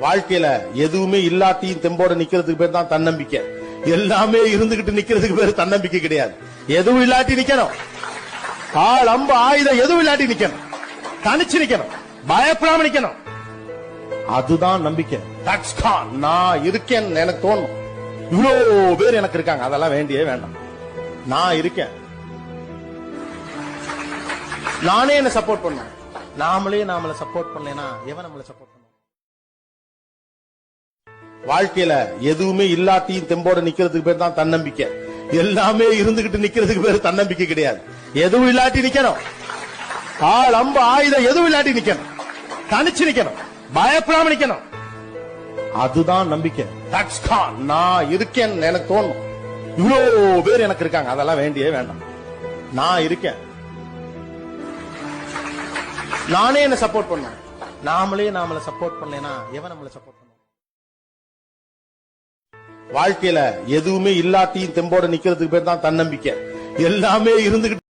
வாழ்க்கையில எதுவுமே இல்லாட்டியும் தெம்போட நிக்கிறதுக்கு பேர் தான் தன்னம்பிக்கை. எல்லாமே இருந்துகிட்டு நிக்கிறதுக்கு பேர் தன்னம்பிக்கை கிடையாது. எதுவும் இல்லாட்டி நிக்கணும். ஆள் அம்பு ஆயுதம் எதுவும் இல்லாட்டி நிக்கணும். தனிச்சு நிக்கணும். பயப்படாம நிக்கணும். அதுதான் நம்பிக்கை. நான் இருக்கேன் எனக்கு தோணும். இவ்வளவு பேர் எனக்கு இருக்காங்க, அதெல்லாம் வேண்டியே வேண்டாம். நான் இருக்கேன். நானே என்ன சப்போர்ட் பண்ணேன். நாமளை சப்போர்ட் பண்ணேனா எவன் நம்மளை சப்போர்ட் பண்ண? வாழ்க்கையில எதுவுமே இல்லாட்டியும் தெம்போட நிக்கிறதுக்கு பேர் தான் தன்னம்பிக்கை. எல்லாமே இருந்துகிட்டு நிக்கிறதுக்கு பேர் தன்னம்பிக்கை கிடையாது. எதுவும் இல்லாட்டி நிக்கணும். ஆள் அம்பு ஆயுதம் எதுவும் இல்லாட்டி நிக்கணும். தனிச்சு நிக்கணும். பயப்படாம நிக்கணும். அதுதான் நம்பிக்கை. நான் இருக்கேன் எனக்கு தோணும். இவ்வளவு பேர் எனக்கு இருக்காங்க, அதெல்லாம் வேண்டியே வேண்டாம். நான் இருக்கேன். நானே என்ன சப்போர்ட் பண்ணேன். நாமளை சப்போர்ட் பண்ணேனா எவன் நம்மளை சப்போர்ட் பண்ண? வாழ்க்கையில எதுவுமே இல்லாட்டியும் தெம்போட நிக்கிறதுக்கு பேர் தான் தன்னம்பிக்கை. எல்லாமே இருந்துகிட்டு